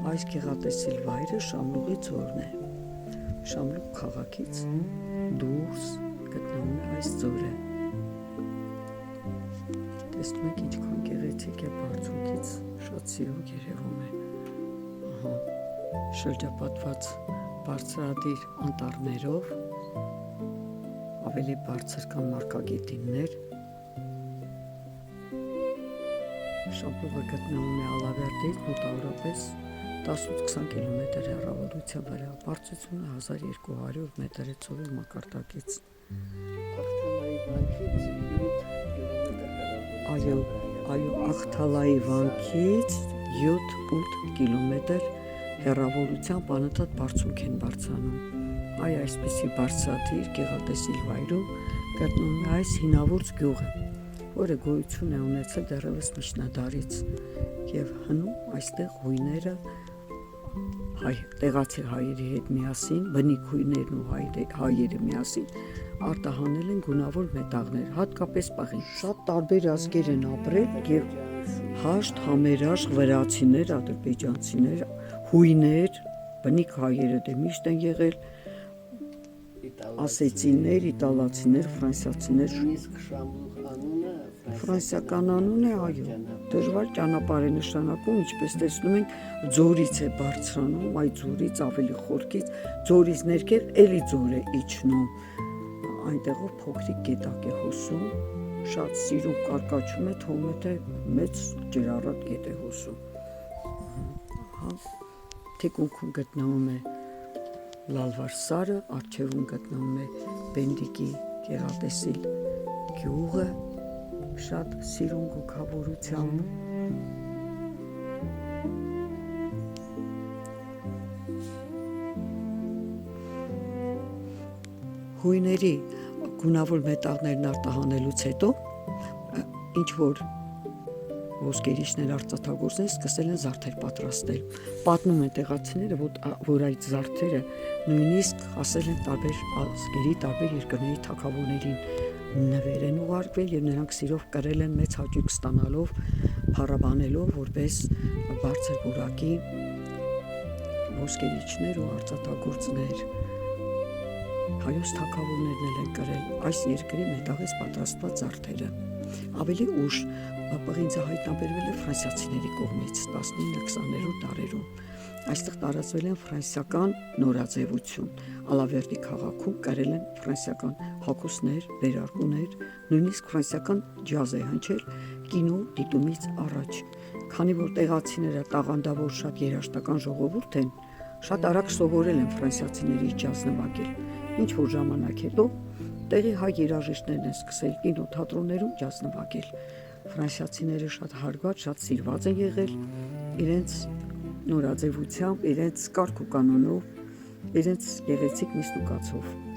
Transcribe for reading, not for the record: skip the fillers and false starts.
Այս գեղատեսիլ վայրը Շամլուղի ձորն է։ Շամլուղ քաղաքից դուրս գտնվում է այս ձորը։ Տեսնում եք ինչքան գեղեցիկ է բարձունքից, շատ սիրուն երևում է։ Շրջապատված բարձրադիր անտառներով, ավելի բարձր կան մարգագետիններ։ Շամլուղը գտնվում է Ալավերդից մոտավորապես 10-20 կիլոմետր հեռավորության վրա, բարձրությունը 1200 մետր է ծովի մակարդակից։ Ախթալայի վանքից 7-8 կիլոմետր հեռավորությամբ անընդհատ բարձունք են բարձրանում։ Այսպիսի բարձրադիր գեղատեսիլ վայրում գտնվում է այս հինավուրց գյուղը, որը գոյություն է ունեցել դեռևս միջնադարից եւ հնում այստեղ հույները տեղացի հայերի հետ միասին, բնիկ հույներն ու հայերը միասին արտահանել են գունավոր մետաղներ, հատկապես պղին։ Շատ տարբեր ազգեր են ապրել եւ հաշտ, համերաշխ, վրացիներ, ադրբեջանցիներ, հույներ, բնիկ հայերը դե միշտ են եղել, ասեցիներ, իտալացիներ, ֆրանսիացիներ։ Ֆրանսիական անուն է, այո, դժվար ճանապարհ է նշանակում, ինչպես տեսնում ենք, ձորից է բարձրանում, այդ ձորից ավելի խորքից, ձորից ներքև էլի ձոր է իջնում, այնտեղով փոքրիկ գետակ է հոսում, շատ սիրուն կարկաչում է, թվում է թե մեծ ջրառատ գետ է հոսում։ Թիկունքում գտնվում է Լալվար սարը, առջևում գտնվում է Բենդիկի գեղատեսիլ գյուղը, շատ սիրուն գոգավորությամբ։ Հույների գունավոր մետաղներն արտահանելուց հետո ինչ որ ոսկերիչներ արծաթագործներ սկսել են զարդեր պատրաստել։ Պատմում են տեղացիները, որ այդ զարդերը նույնիսկ ասել են տարբեր ազգերի, տարբեր երկրների թագավորներին նվեր են ուղարկվել եւ նրանք սիրով կրել են մեծ հաճույք ստանալով, փառաբանելով որպես բարձր որակի ոսկերիչներ ու արծաթագործներ։ Հայոց թագավորներն են կրել այս երկրի մետաղից պատրաստված զարդերը։ Ավելի ուշ պղինձը հայտնաբերվել է ֆրանսիացիների կողմից 19-20-րդ դարերում։ Այստեղ տարածվել են ֆրանսիական նորաձևություն։ Ալավերդի քաղաքում կրել են ֆրանսիական հագուստներ, վերարկուներ, նույնիսկ ֆրանսիական ջազ է հնչել կինո դիտումից առաջ։ Քանի որ տեղացիները տաղանդավոր շատ երաժշտական ժողովուրդ են, շատ արագ սովորել են ֆրանսիացիների ջազ նվագել։ Ինչ որ ժամանակ հետո տեղի հայ երաժիշտներն են սկսել կինոթատրոններում ջազ նվագել։ Ֆրանսիացիները շատ հարգված, շատ սիրված են եղել իրենց նորաձևությամբ, իրենց կարգ ու կանոնով, իրենց գեղեցիկ նիստուկացով։